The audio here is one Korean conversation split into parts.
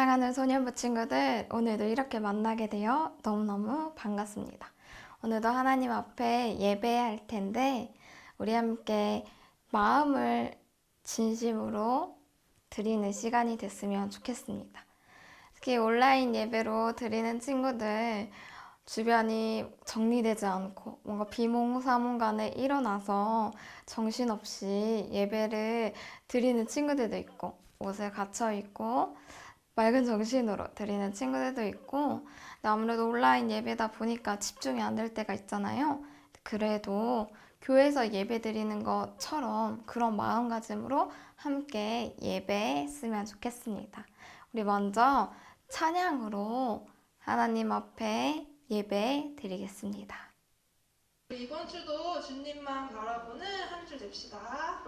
사랑하는 소년부 친구들, 오늘도 이렇게 만나게 되어 너무너무 반갑습니다. 오늘도 하나님 앞에 예배할 텐데 우리 함께 마음을 진심으로 드리는 시간이 됐으면 좋겠습니다. 특히 온라인 예배로 드리는 친구들, 주변이 정리되지 않고 뭔가 비몽사몽간에 일어나서 정신없이 예배를 드리는 친구들도 있고, 옷에 갇혀 있고 맑은 정신으로 드리는 친구들도 있고, 아무래도 온라인 예배다 보니까 집중이 안 될 때가 있잖아요. 그래도 교회에서 예배 드리는 것처럼 그런 마음가짐으로 함께 예배했으면 좋겠습니다. 우리 먼저 찬양으로 하나님 앞에 예배 드리겠습니다. 우리 이번 주도 주님만 바라보는 한 주 됩시다.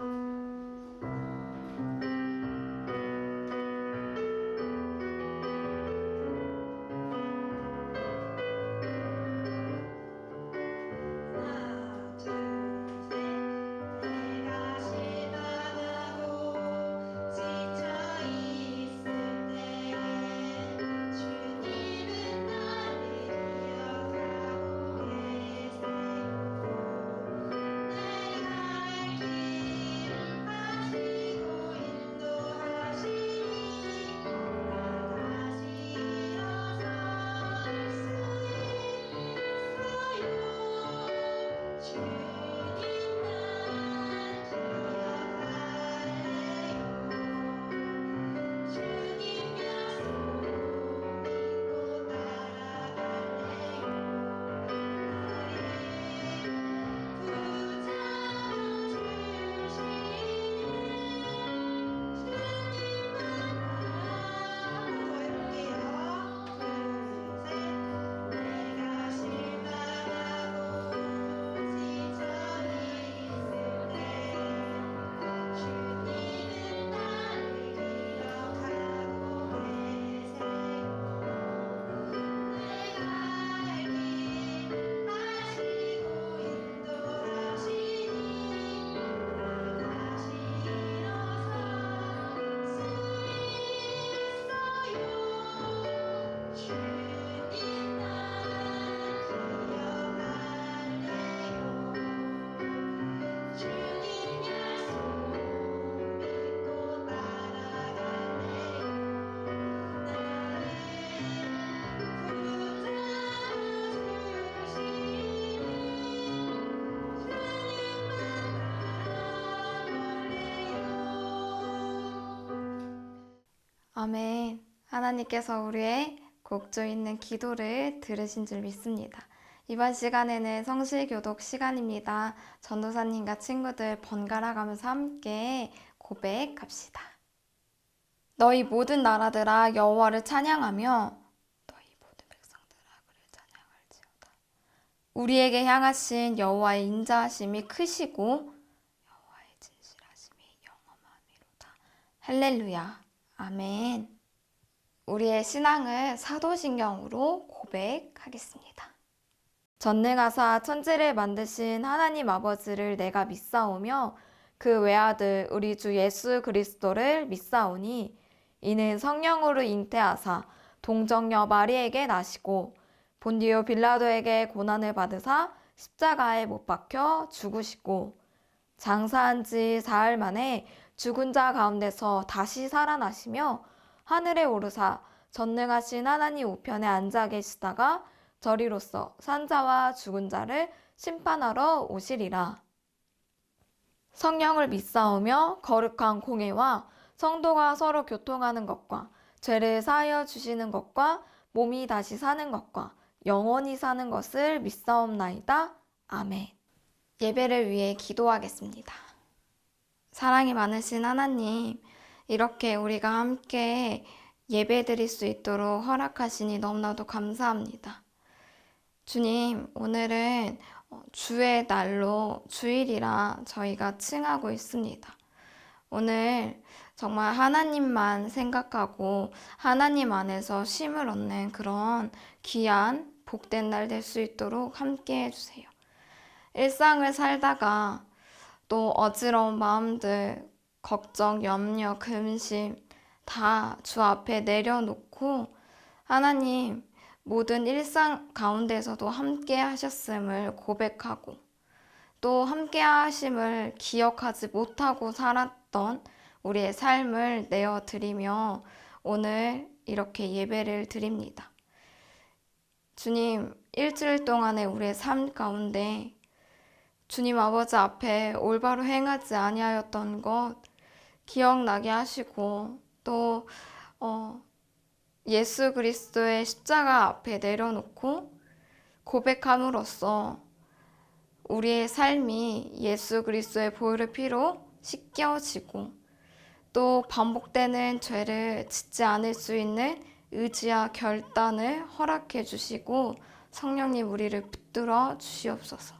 아멘. 하나님께서 우리의 곡조 있는 기도를 들으신 줄 믿습니다. 이번 시간에는 성실교독 시간입니다. 전도사님과 친구들 번갈아 가면서 함께 고백합시다. 너희 모든 나라들아 여호와를 찬양하며 너희 모든 백성들아 그를 찬양할지어다. 우리에게 향하신 여호와의 인자하심이 크시고 여호와의 진실하심이 영원하미로다. 할렐루야. 아멘. 우리의 신앙을 사도신경으로 고백하겠습니다. 전능하사 천지를 만드신 하나님 아버지를 내가 믿사오며 그 외아들 우리 주 예수 그리스도를 믿사오니 이는 성령으로 잉태하사 동정녀 마리에게 나시고 본디오 빌라도에게 고난을 받으사 십자가에 못 박혀 죽으시고 장사한 지 사흘 만에 죽은 자 가운데서 다시 살아나시며 하늘에 오르사 전능하신 하나님 우편에 앉아 계시다가 저리로서 산자와 죽은 자를 심판하러 오시리라. 성령을 믿사오며 거룩한 공회와 성도가 서로 교통하는 것과 죄를 사하여 주시는 것과 몸이 다시 사는 것과 영원히 사는 것을 믿사옵나이다. 아멘. 예배를 위해 기도하겠습니다. 사랑이 많으신 하나님, 이렇게 우리가 함께 예배 드릴 수 있도록 허락하시니 너무나도 감사합니다. 주님, 오늘은 주의 날로 주일이라 저희가 칭하고 있습니다. 오늘 정말 하나님만 생각하고 하나님 안에서 쉼을 얻는 그런 귀한 복된 날 될 수 있도록 함께 해주세요. 일상을 살다가 또 어지러운 마음들, 걱정, 염려, 근심, 다 주 앞에 내려놓고 하나님 모든 일상 가운데서도 함께 하셨음을 고백하고 또 함께 하심을 기억하지 못하고 살았던 우리의 삶을 내어드리며 오늘 이렇게 예배를 드립니다. 주님, 일주일 동안의 우리의 삶 가운데 주님 아버지 앞에 올바로 행하지 아니하였던 것 기억나게 하시고 또 예수 그리스도의 십자가 앞에 내려놓고 고백함으로써 우리의 삶이 예수 그리스도의 보혈의 피로 씻겨지고 또 반복되는 죄를 짓지 않을 수 있는 의지와 결단을 허락해 주시고 성령님 우리를 붙들어 주시옵소서.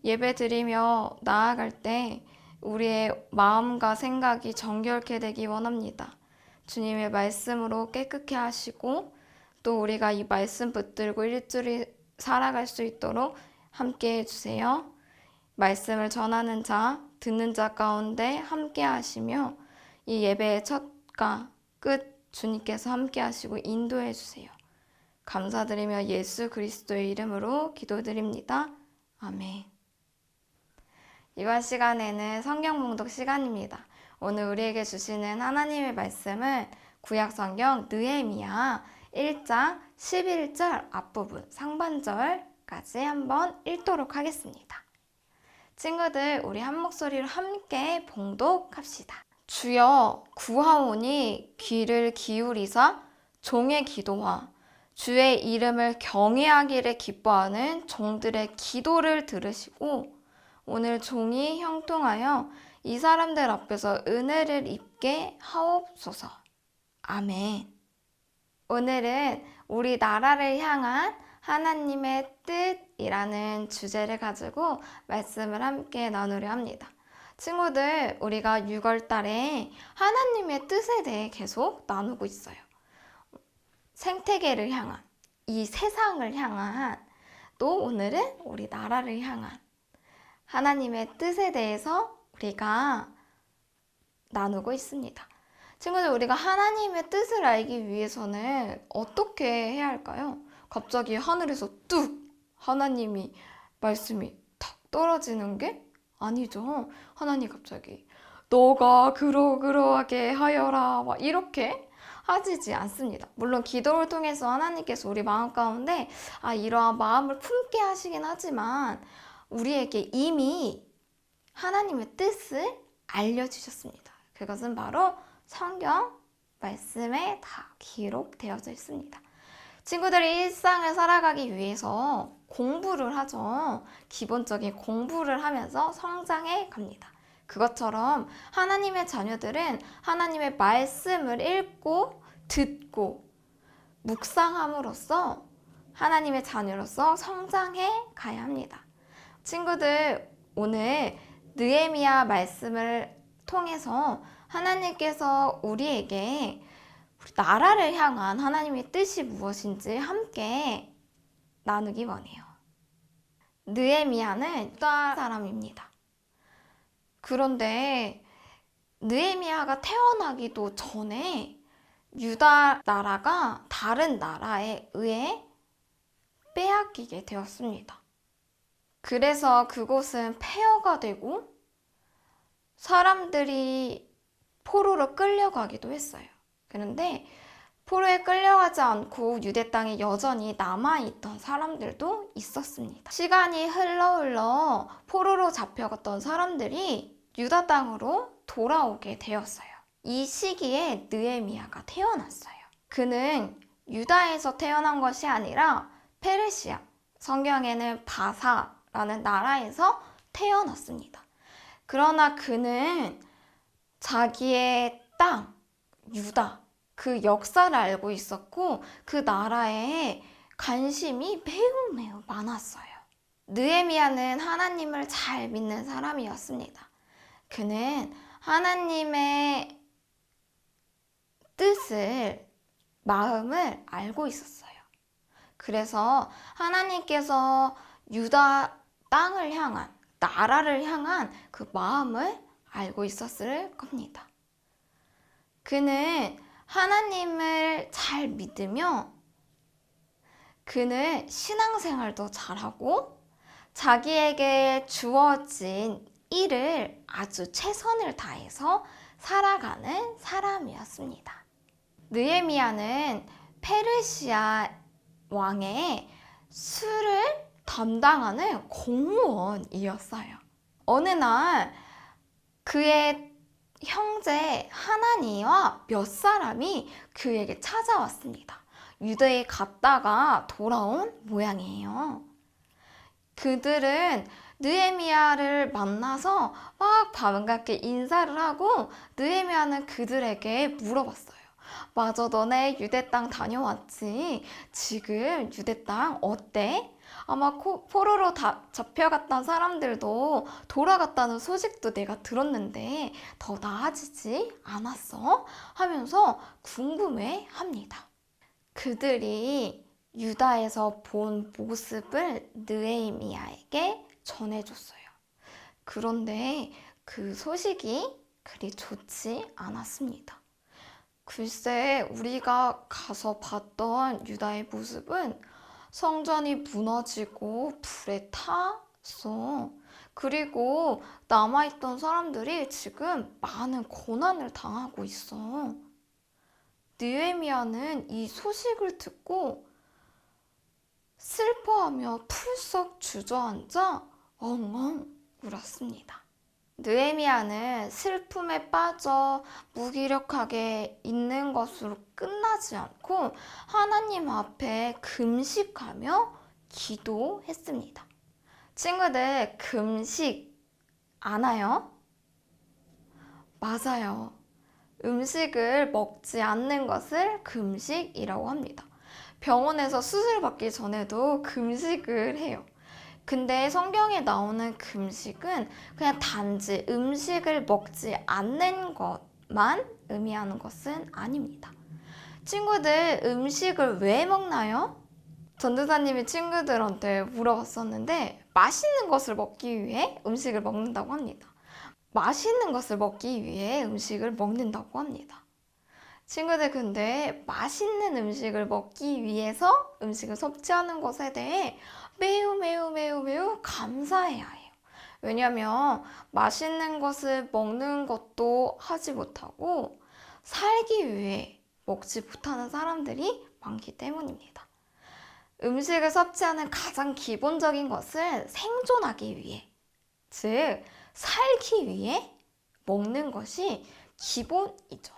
예배 드리며 나아갈 때 우리의 마음과 생각이 정결케 되기 원합니다. 주님의 말씀으로 깨끗게 하시고 또 우리가 이 말씀 붙들고 일주일 살아갈 수 있도록 함께 해주세요. 말씀을 전하는 자, 듣는 자 가운데 함께 하시며 이 예배의 첫과 끝 주님께서 함께 하시고 인도해 주세요. 감사드리며 예수 그리스도의 이름으로 기도드립니다. 아멘. 이번 시간에는 성경 봉독 시간입니다. 오늘 우리에게 주시는 하나님의 말씀은 구약성경 느헤미야 1장 11절 앞부분 상반절까지 한번 읽도록 하겠습니다. 친구들, 우리 한 목소리로 함께 봉독합시다. 주여 구하오니 귀를 기울이사 종의 기도와 주의 이름을 경외하기를 기뻐하는 종들의 기도를 들으시고 오늘 종이 형통하여 이 사람들 앞에서 은혜를 입게 하옵소서. 아멘. 오늘은 우리 나라를 향한 하나님의 뜻이라는 주제를 가지고 말씀을 함께 나누려 합니다. 친구들, 우리가 6월 달에 하나님의 뜻에 대해 계속 나누고 있어요. 생태계를 향한, 이 세상을 향한, 또 오늘은 우리 나라를 향한 하나님의 뜻에 대해서 우리가 나누고 있습니다. 친구들, 우리가 하나님의 뜻을 알기 위해서는 어떻게 해야 할까요? 갑자기 하늘에서 뚝 하나님이 말씀이 탁 떨어지는 게 아니죠. 하나님 갑자기 너가 그러그러하게 하여라 막 이렇게 하시지 않습니다. 물론 기도를 통해서 하나님께서 우리 마음 가운데 이러한 마음을 품게 하시긴 하지만 우리에게 이미 하나님의 뜻을 알려주셨습니다. 그것은 바로 성경 말씀에 다 기록되어져 있습니다. 친구들이 일상을 살아가기 위해서 공부를 하죠. 기본적인 공부를 하면서 성장해 갑니다. 그것처럼 하나님의 자녀들은 하나님의 말씀을 읽고 듣고 묵상함으로써 하나님의 자녀로서 성장해 가야 합니다. 친구들, 오늘 느헤미야 말씀을 통해서 하나님께서 우리에게 우리 나라를 향한 하나님의 뜻이 무엇인지 함께 나누기 원해요. 느헤미야는 유다 사람입니다. 그런데 느헤미야가 태어나기도 전에 유다 나라가 다른 나라에 의해 빼앗기게 되었습니다. 그래서 그곳은 폐허가 되고 사람들이 포로로 끌려가기도 했어요. 그런데 포로에 끌려가지 않고 유대 땅에 여전히 남아있던 사람들도 있었습니다. 시간이 흘러 포로로 잡혀갔던 사람들이 유다 땅으로 돌아오게 되었어요. 이 시기에 느헤미야가 태어났어요. 그는 유다에서 태어난 것이 아니라 페르시아, 성경에는 바사라는 나라에서 태어났습니다. 그러나 그는 자기의 땅, 유다, 그 역사를 알고 있었고 그 나라에 관심이 매우 많았어요. 느헤미야는 하나님을 잘 믿는 사람이었습니다. 그는 하나님의 뜻을, 마음을 알고 있었어요. 그래서 하나님께서 유다 땅을 향한, 나라를 향한 그 마음을 알고 있었을 겁니다. 그는 하나님을 잘 믿으며 그는 신앙생활도 잘하고 자기에게 주어진 일을 아주 최선을 다해서 살아가는 사람이었습니다. 느헤미야는 페르시아 왕의 수를 담당하는 공무원이었어요. 어느 날 그의 형제 하나니와 몇 사람이 그에게 찾아왔습니다. 유대에 갔다가 돌아온 모양이에요. 그들은 느헤미야를 만나서 막 반갑게 인사를 하고 느헤미야는 그들에게 물어봤어요. 맞아, 너네 유대 땅 다녀왔지? 지금 유대 땅 어때? 아마 포로로 다 잡혀갔던 사람들도 돌아갔다는 소식도 내가 들었는데 더 나아지지 않았어? 하면서 궁금해합니다. 그들이 유다에서 본 모습을 느헤미야에게 전해줬어요. 그런데 그 소식이 그리 좋지 않았습니다. 글쎄, 우리가 가서 봤던 유다의 모습은 성전이 무너지고 불에 탔어. 그리고 남아있던 사람들이 지금 많은 고난을 당하고 있어. 느헤미야는 이 소식을 듣고 슬퍼하며 풀썩 주저앉아 엉엉 울었습니다. 느헤미야는 슬픔에 빠져 무기력하게 있는 것으로 끝나지 않고 하나님 앞에 금식하며 기도했습니다. 친구들, 금식 아나요? 맞아요. 음식을 먹지 않는 것을 금식이라고 합니다. 병원에서 수술받기 전에도 금식을 해요. 근데 성경에 나오는 금식은 그냥 단지 음식을 먹지 않는 것만 의미하는 것은 아닙니다. 친구들, 음식을 왜 먹나요? 전도사님이 친구들한테 물어봤었는데 맛있는 것을 먹기 위해 음식을 먹는다고 합니다. 맛있는 것을 먹기 위해 음식을 먹는다고 합니다. 친구들, 근데 맛있는 음식을 먹기 위해서 음식을 섭취하는 것에 대해 매우 감사해야 해요. 왜냐면 맛있는 것을 먹는 것도 하지 못하고 살기 위해 먹지 못하는 사람들이 많기 때문입니다. 음식을 섭취하는 가장 기본적인 것은 생존하기 위해, 즉 살기 위해 먹는 것이 기본이죠.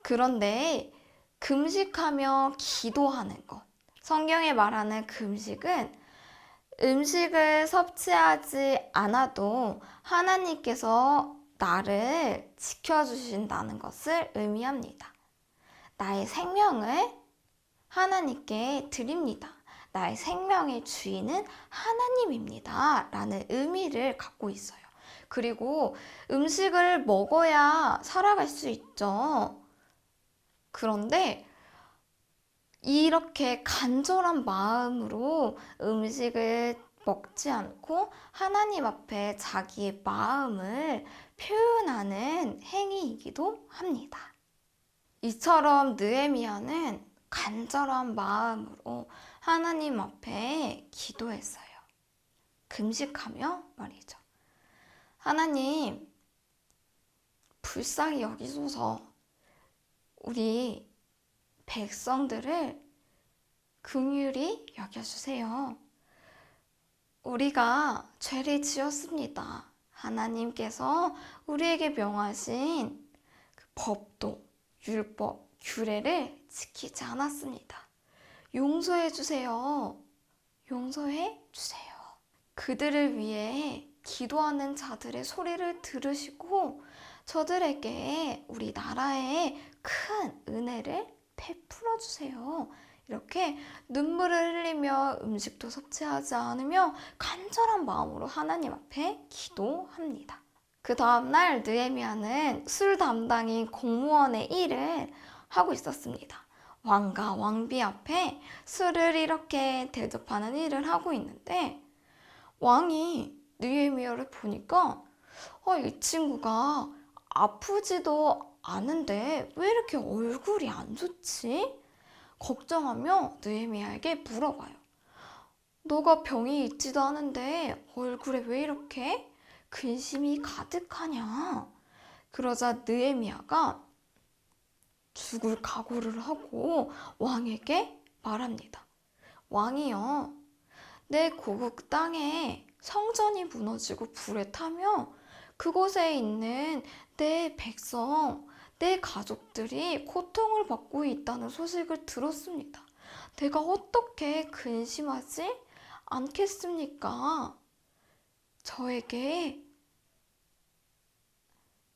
그런데 금식하며 기도하는 것, 성경에 말하는 금식은 음식을 섭취하지 않아도 하나님께서 나를 지켜주신다는 것을 의미합니다. 나의 생명을 하나님께 드립니다. 나의 생명의 주인은 하나님입니다. 라는 의미를 갖고 있어요. 그리고 음식을 먹어야 살아갈 수 있죠. 그런데 이렇게 간절한 마음으로 음식을 먹지 않고 하나님 앞에 자기의 마음을 표현하는 행위이기도 합니다. 이처럼 느헤미야는 간절한 마음으로 하나님 앞에 기도했어요. 금식하며 말이죠. 하나님, 불쌍히 여기소서. 우리 백성들을 긍휼히 여겨주세요. 우리가 죄를 지었습니다. 하나님께서 우리에게 명하신 그 법도, 율법, 규례를 지키지 않았습니다. 용서해 주세요. 용서해 주세요. 그들을 위해 기도하는 자들의 소리를 들으시고 저들에게 우리 나라에 큰 은혜를 베풀어 주세요. 이렇게 눈물을 흘리며 음식도 섭취하지 않으며 간절한 마음으로 하나님 앞에 기도합니다. 그 다음날 느헤미야는 술 담당인 공무원의 일을 하고 있었습니다. 왕과 왕비 앞에 술을 이렇게 대접하는 일을 하고 있는데 왕이 느헤미야를 보니까 이 친구가 아프지도 아는데 왜 이렇게 얼굴이 안 좋지? 걱정하며 느헤미야에게 물어봐요. 너가 병이 있지도 않은데 얼굴에 왜 이렇게 근심이 가득하냐? 그러자 느헤미야가 죽을 각오를 하고 왕에게 말합니다. 왕이여, 내 고국 땅에 성전이 무너지고 불에 타며 그곳에 있는 내 백성, 내 가족들이 고통을 받고 있다는 소식을 들었습니다. 내가 어떻게 근심하지 않겠습니까? 저에게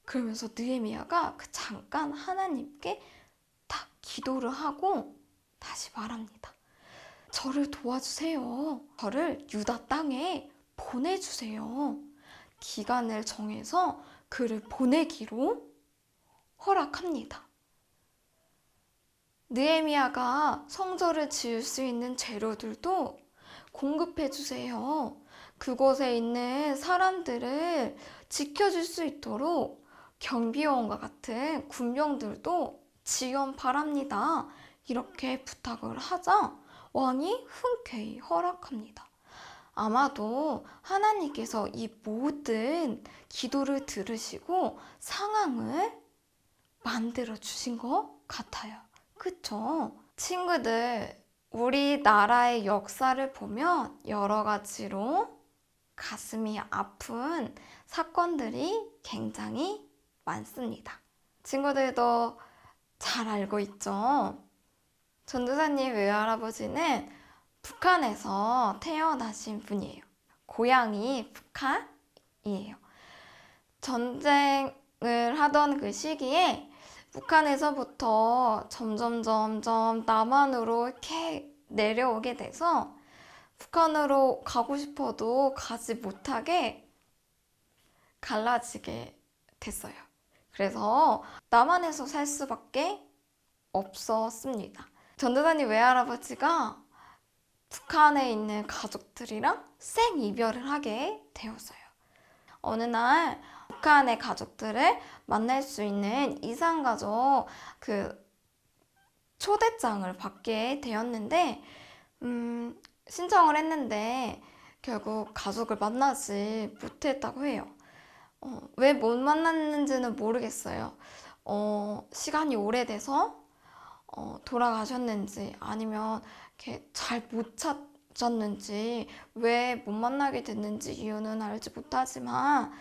그러면서 느헤미야가 그 잠깐 하나님께 딱 기도를 하고 다시 말합니다. 저를 도와주세요. 저를 유다 땅에 보내주세요. 기간을 정해서 그를 보내기로 허락합니다. 느헤미야가 성전을 지을 수 있는 재료들도 공급해주세요. 그곳에 있는 사람들을 지켜줄 수 있도록 경비원과 같은 군병들도 지원 바랍니다. 이렇게 부탁을 하자 왕이 흔쾌히 허락합니다. 아마도 하나님께서 이 모든 기도를 들으시고 상황을 만들어 주신 것 같아요. 그쵸? 친구들, 우리나라의 역사를 보면 여러 가지로 가슴이 아픈 사건들이 굉장히 많습니다. 친구들도 잘 알고 있죠? 전도사님 외할아버지는 북한에서 태어나신 분이에요. 고향이 북한이에요. 전쟁을 하던 그 시기에 북한에서부터 점점 남한으로 이렇게 내려오게 돼서 북한으로 가고 싶어도 가지 못하게 갈라지게 됐어요. 그래서 남한에서 살 수밖에 없었습니다. 전도사님 외할아버지가 북한에 있는 가족들이랑 생이별을 하게 되었어요. 어느 날 북한의 가족들을 만날 수 있는 이산가족 그 초대장을 받게 되었는데 신청을 했는데 결국 가족을 만나지 못했다고 해요. 왜 못 만났는지는 모르겠어요. 시간이 오래돼서 돌아가셨는지 아니면 이렇게 잘 못 찾았는지 왜 못 만나게 됐는지 이유는 알지 못하지만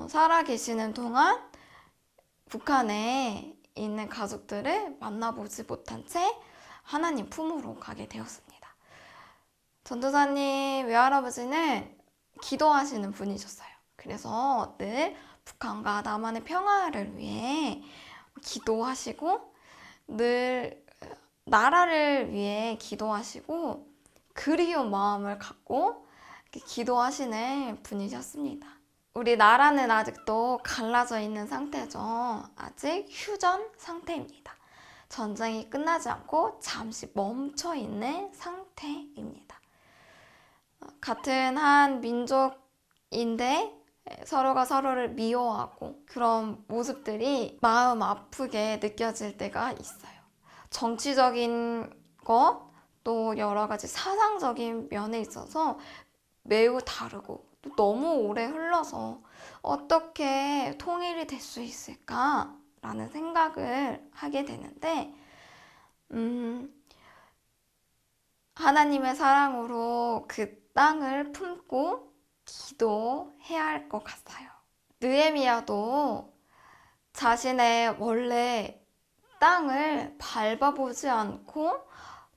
살아 계시는 동안 북한에 있는 가족들을 만나보지 못한 채 하나님 품으로 가게 되었습니다. 전도사님 외할아버지는 기도하시는 분이셨어요. 그래서 늘 북한과 남한의 평화를 위해 기도하시고 늘 나라를 위해 기도하시고 그리운 마음을 갖고 기도하시는 분이셨습니다. 우리 나라는 아직도 갈라져 있는 상태죠. 아직 휴전 상태입니다. 전쟁이 끝나지 않고 잠시 멈춰 있는 상태입니다. 같은 한 민족인데 서로가 서로를 미워하고 그런 모습들이 마음 아프게 느껴질 때가 있어요. 정치적인 것, 또 여러 가지 사상적인 면에 있어서 매우 다르고 또 너무 오래 흘러서 어떻게 통일이 될 수 있을까라는 생각을 하게 되는데 하나님의 사랑으로 그 땅을 품고 기도해야 할 것 같아요. 느헤미야도 자신의 원래 땅을 밟아보지 않고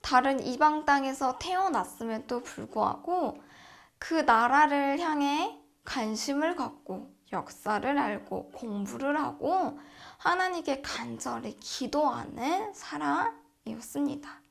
다른 이방 땅에서 태어났음에도 불구하고 그 나라를 향해 관심을 갖고 역사를 알고 공부를 하고 하나님께 간절히 기도하는 사람이었습니다.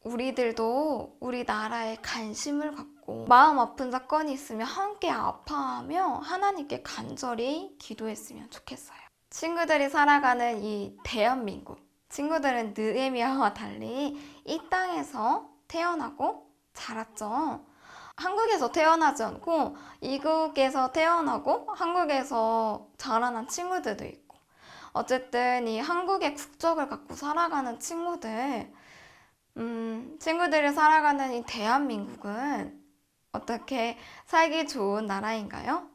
우리들도 우리 나라에 관심을 갖고 마음 아픈 사건이 있으면 함께 아파하며 하나님께 간절히 기도했으면 좋겠어요. 친구들이 살아가는 이 대한민국, 친구들은 느헤미야와 달리 이 땅에서 태어나고 자랐죠. 한국에서 태어나지 않고 이국에서 태어나고 한국에서 자라난 친구들도 있고 어쨌든 이 한국의 국적을 갖고 살아가는 친구들이 살아가는 이 대한민국은 어떻게 살기 좋은 나라인가요?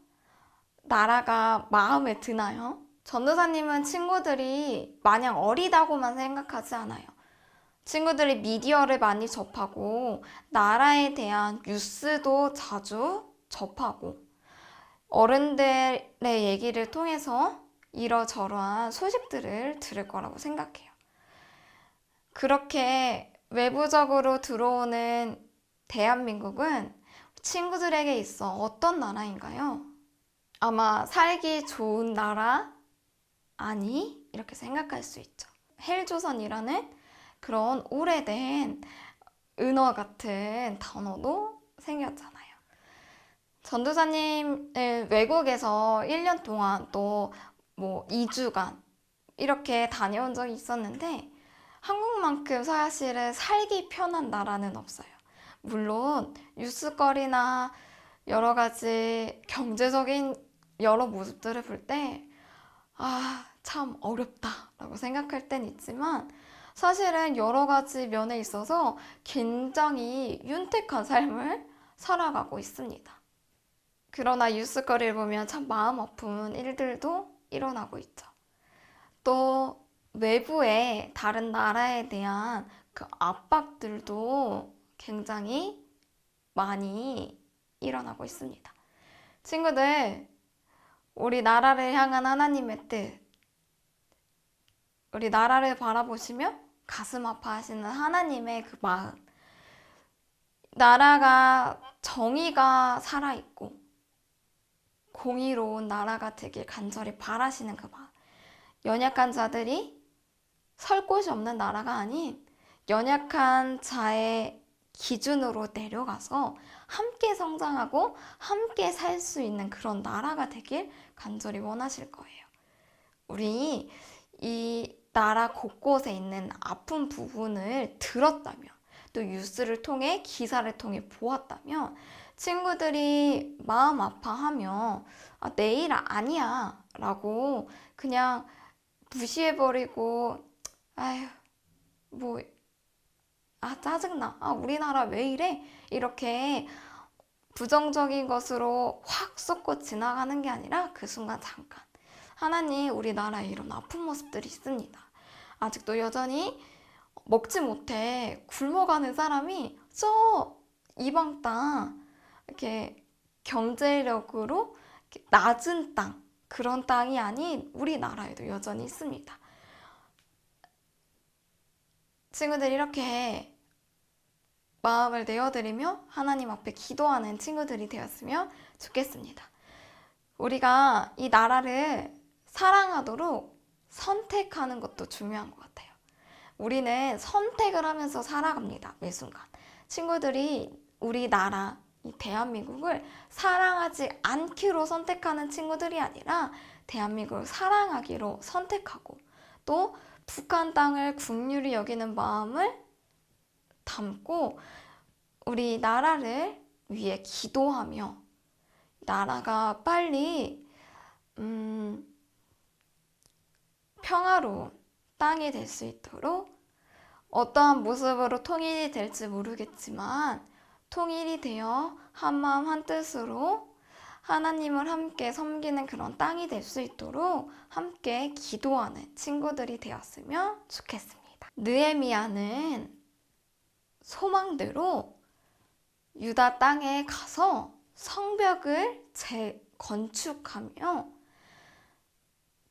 나라가 마음에 드나요? 전도사님은 친구들이 마냥 어리다고만 생각하지 않아요. 친구들이 미디어를 많이 접하고 나라에 대한 뉴스도 자주 접하고 어른들의 얘기를 통해서 이러저러한 소식들을 들을 거라고 생각해요. 그렇게 외부적으로 들어오는 대한민국은 친구들에게 있어 어떤 나라인가요? 아마 살기 좋은 나라? 아니? 이렇게 생각할 수 있죠. 헬조선이라는 그런 오래된 은어 같은 단어도 생겼잖아요. 전도사님을 외국에서 1년 동안 또 뭐 2주간 이렇게 다녀온 적이 있었는데 한국만큼 사실은 살기 편한 나라는 없어요. 물론 뉴스거리나 여러 가지 경제적인 여러 모습들을 볼 때 참 어렵다라고 생각할 땐 있지만 사실은 여러 가지 면에 있어서 굉장히 윤택한 삶을 살아가고 있습니다. 그러나 뉴스거리를 보면 참 마음 아픈 일들도 일어나고 있죠. 또 외부의 다른 나라에 대한 그 압박들도 굉장히 많이 일어나고 있습니다. 친구들, 우리 나라를 향한 하나님의 뜻, 우리 나라를 바라보시며 가슴 아파하시는 하나님의 그 마음, 나라가 정의가 살아있고 공의로운 나라가 되길 간절히 바라시는 그 마음, 연약한 자들이 설 곳이 없는 나라가 아닌 연약한 자의 기준으로 내려가서 함께 성장하고 함께 살 수 있는 그런 나라가 되길 간절히 원하실 거예요. 우리 이 나라 곳곳에 있는 아픈 부분을 들었다면 또 뉴스를 통해 기사를 통해 보았다면 친구들이 마음 아파하며 내일 아니야 라고 그냥 무시해버리고 아휴 뭐 짜증나 우리나라 왜 이래 이렇게 부정적인 것으로 확 쏟고 지나가는 게 아니라 그 순간 잠깐 하나님 우리나라에 이런 아픈 모습들이 있습니다. 아직도 여전히 먹지 못해 굶어가는 사람이 저 이방 땅 이렇게 경제력으로 낮은 땅 그런 땅이 아닌 우리나라에도 여전히 있습니다. 친구들 이렇게 마음을 내어드리며 하나님 앞에 기도하는 친구들이 되었으면 좋겠습니다. 우리가 이 나라를 사랑하도록 선택하는 것도 중요한 것 같아요. 우리는 선택을 하면서 살아갑니다. 매 순간. 친구들이 우리나라, 이 대한민국을 사랑하지 않기로 선택하는 친구들이 아니라 대한민국을 사랑하기로 선택하고 또 북한 땅을 국률이 여기는 마음을 담고 우리 나라를 위해 기도하며 나라가 빨리 평화로운 땅이 될 수 있도록 어떠한 모습으로 통일이 될지 모르겠지만 통일이 되어 한마음 한뜻으로 하나님을 함께 섬기는 그런 땅이 될 수 있도록 함께 기도하는 친구들이 되었으면 좋겠습니다. 느헤미야는 소망대로 유다 땅에 가서 성벽을 재건축하며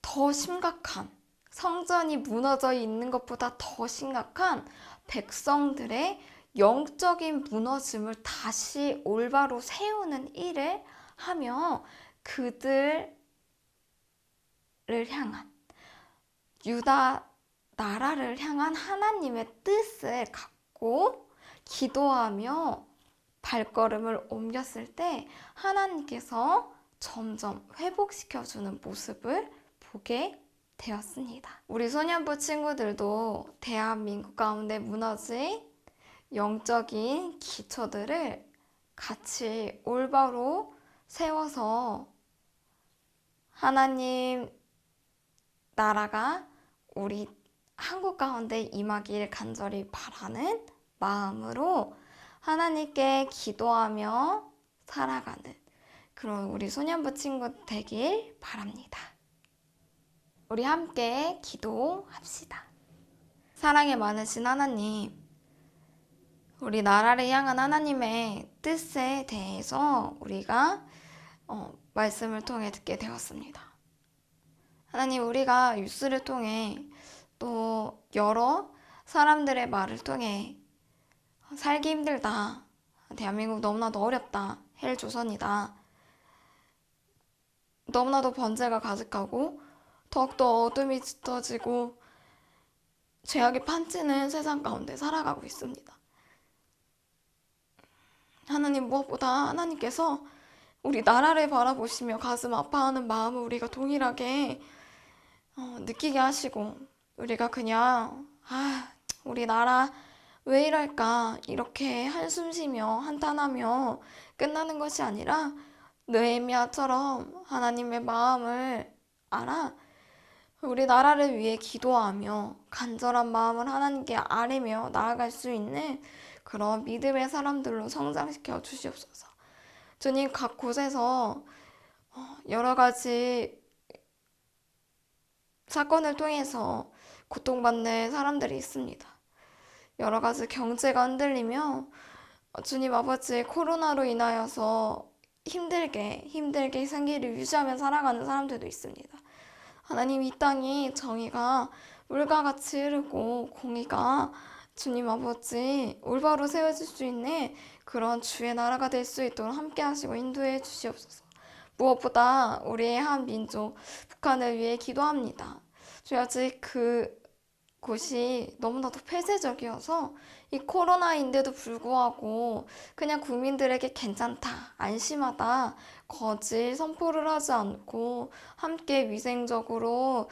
더 심각한 성전이 무너져 있는 것보다 더 심각한 백성들의 영적인 무너짐을 다시 올바로 세우는 일을 하며 그들을 향한 유다 나라를 향한 하나님의 뜻을 갖고 기도하며 발걸음을 옮겼을 때 하나님께서 점점 회복시켜주는 모습을 보게 되었습니다. 우리 소년부 친구들도 대한민국 가운데 무너진 영적인 기초들을 같이 올바로 세워서 하나님 나라가 우리 한국 가운데 임하길 간절히 바라는 마음으로 하나님께 기도하며 살아가는 그런 우리 소년부 친구 되길 바랍니다. 우리 함께 기도합시다. 사랑이 많으신 하나님, 우리 나라를 향한 하나님의 뜻에 대해서 우리가 말씀을 통해 듣게 되었습니다. 하나님, 우리가 뉴스를 통해 또 여러 사람들의 말을 통해 살기 힘들다, 대한민국 너무나도 어렵다, 헬조선이다, 너무나도 번제가 가득하고 더욱더 어둠이 짙어지고 죄악이 판치는 세상 가운데 살아가고 있습니다. 하나님, 무엇보다 하나님께서 우리 나라를 바라보시며 가슴 아파하는 마음을 우리가 동일하게 느끼게 하시고, 우리가 그냥 우리 나라 왜 이럴까 이렇게 한숨 쉬며 한탄하며 끝나는 것이 아니라 느헤미야처럼 하나님의 마음을 알아 우리 나라를 위해 기도하며 간절한 마음을 하나님께 아뢰며 나아갈 수 있는 그런 믿음의 사람들로 성장시켜 주시옵소서. 주님, 각 곳에서 여러 가지 사건을 통해서 고통받는 사람들이 있습니다. 여러 가지 경제가 흔들리며 주님 아버지, 코로나로 인하여서 힘들게 생기를 유지하며 살아가는 사람들도 있습니다. 하나님, 이 땅이 정의가 물과 같이 흐르고 공의가 주님 아버지 올바로 세워질 수 있는 그런 주의 나라가 될 수 있도록 함께 하시고 인도해 주시옵소서. 무엇보다 우리의 한 민족 북한을 위해 기도합니다. 주여, 아직 그곳이 너무나도 폐쇄적이어서 이 코로나인데도 불구하고 그냥 국민들에게 괜찮다, 안심하다, 거짓 선포를 하지 않고 함께 위생적으로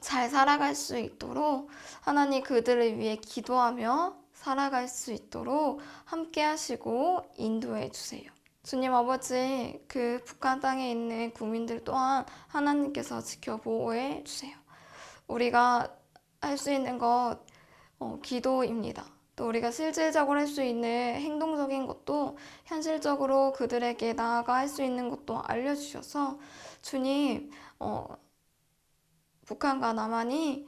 잘 살아갈 수 있도록 하나님, 그들을 위해 기도하며 살아갈 수 있도록 함께 하시고 인도해 주세요. 주님 아버지, 그 북한 땅에 있는 국민들 또한 하나님께서 지켜 보호해 주세요. 우리가 할 수 있는 것 기도입니다. 또 우리가 실질적으로 할 수 있는 행동적인 것도 현실적으로 그들에게 나아가 할 수 있는 것도 알려주셔서 주님, 북한과 남한이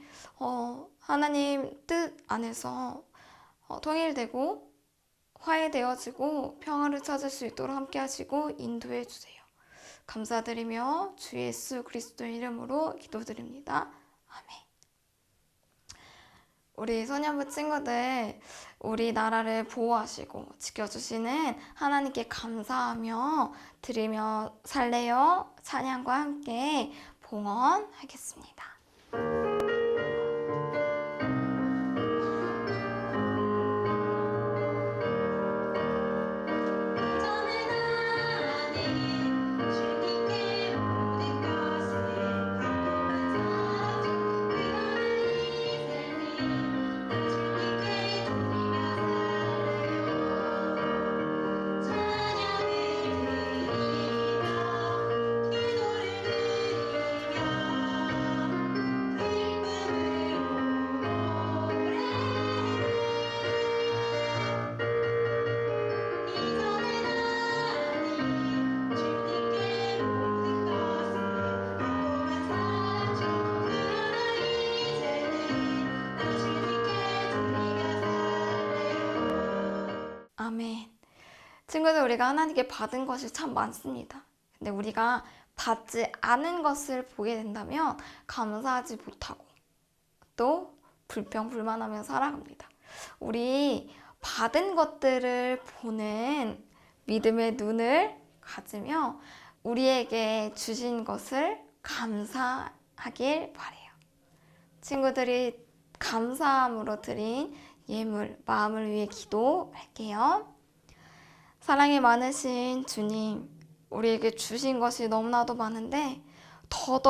하나님 뜻 안에서 통일되고 화해되어지고 평화를 찾을 수 있도록 함께 하시고 인도해 주세요. 감사드리며 주 예수 그리스도의 이름으로 기도드립니다. 아멘. 우리 소년부 친구들, 우리 나라를 보호하시고 지켜주시는 하나님께 감사하며 드리며 살래요 찬양과 함께 봉헌하겠습니다. 아멘. 친구들, 우리가 하나님께 받은 것이 참 많습니다. 근데 우리가 받지 않은 것을 보게 된다면 감사하지 못하고 또 불평불만하며 살아갑니다. 우리 받은 것들을 보는 믿음의 눈을 가지며 우리에게 주신 것을 감사하길 바래요. 친구들이 감사함으로 드린 예물, 마음을 위해 기도할게요. 사랑이 많으신 주님, 우리에게 주신 것이 너무나도 많은데 더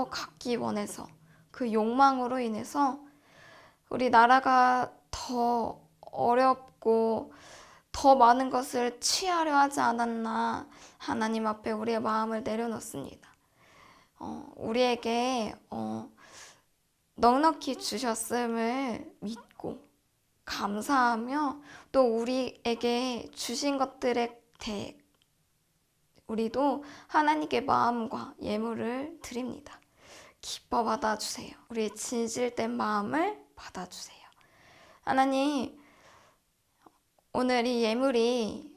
갖기 원해서 그 욕망으로 인해서 우리 나라가 더 어렵고 더 많은 것을 취하려 하지 않았나 하나님 앞에 우리의 마음을 내려놓습니다. 우리에게 넉넉히 주셨음을 믿고 감사하며 또 우리에게 주신 것들에 대해 우리도 하나님께 마음과 예물을 드립니다. 기뻐 받아주세요. 우리의 진실된 마음을 받아주세요. 하나님, 오늘 이 예물이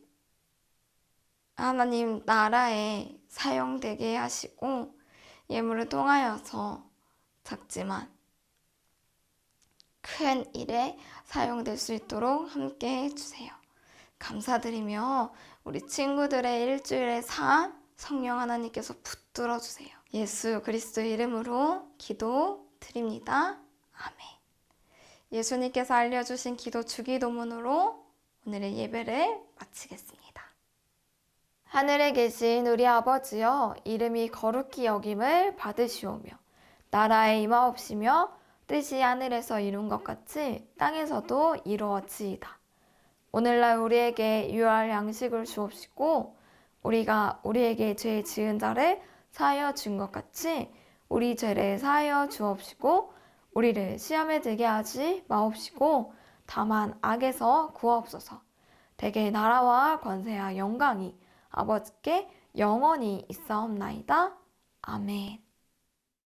하나님 나라에 사용되게 하시고 예물을 통하여서 작지만 큰 일에 사용될 수 있도록 함께 해주세요. 감사드리며 우리 친구들의 일주일의 삶 성령 하나님께서 붙들어 주세요. 예수 그리스도의 이름으로 기도드립니다. 아멘. 예수님께서 알려주신 기도 주기도문으로 오늘의 예배를 마치겠습니다. 하늘에 계신 우리 아버지여, 이름이 거룩히 여김을 받으시오며 나라에 임하옵시며 뜻이 하늘에서 이룬 것 같이 땅에서도 이루어지이다. 오늘날 우리에게 유할 양식을 주옵시고 우리가 우리에게 죄 지은 자를 사하여 준 것 같이 우리 죄를 사하여 주옵시고 우리를 시험에 들게 하지 마옵시고 다만 악에서 구하옵소서. 대개 나라와 권세와 영광이 아버지께 영원히 있사옵나이다. 아멘.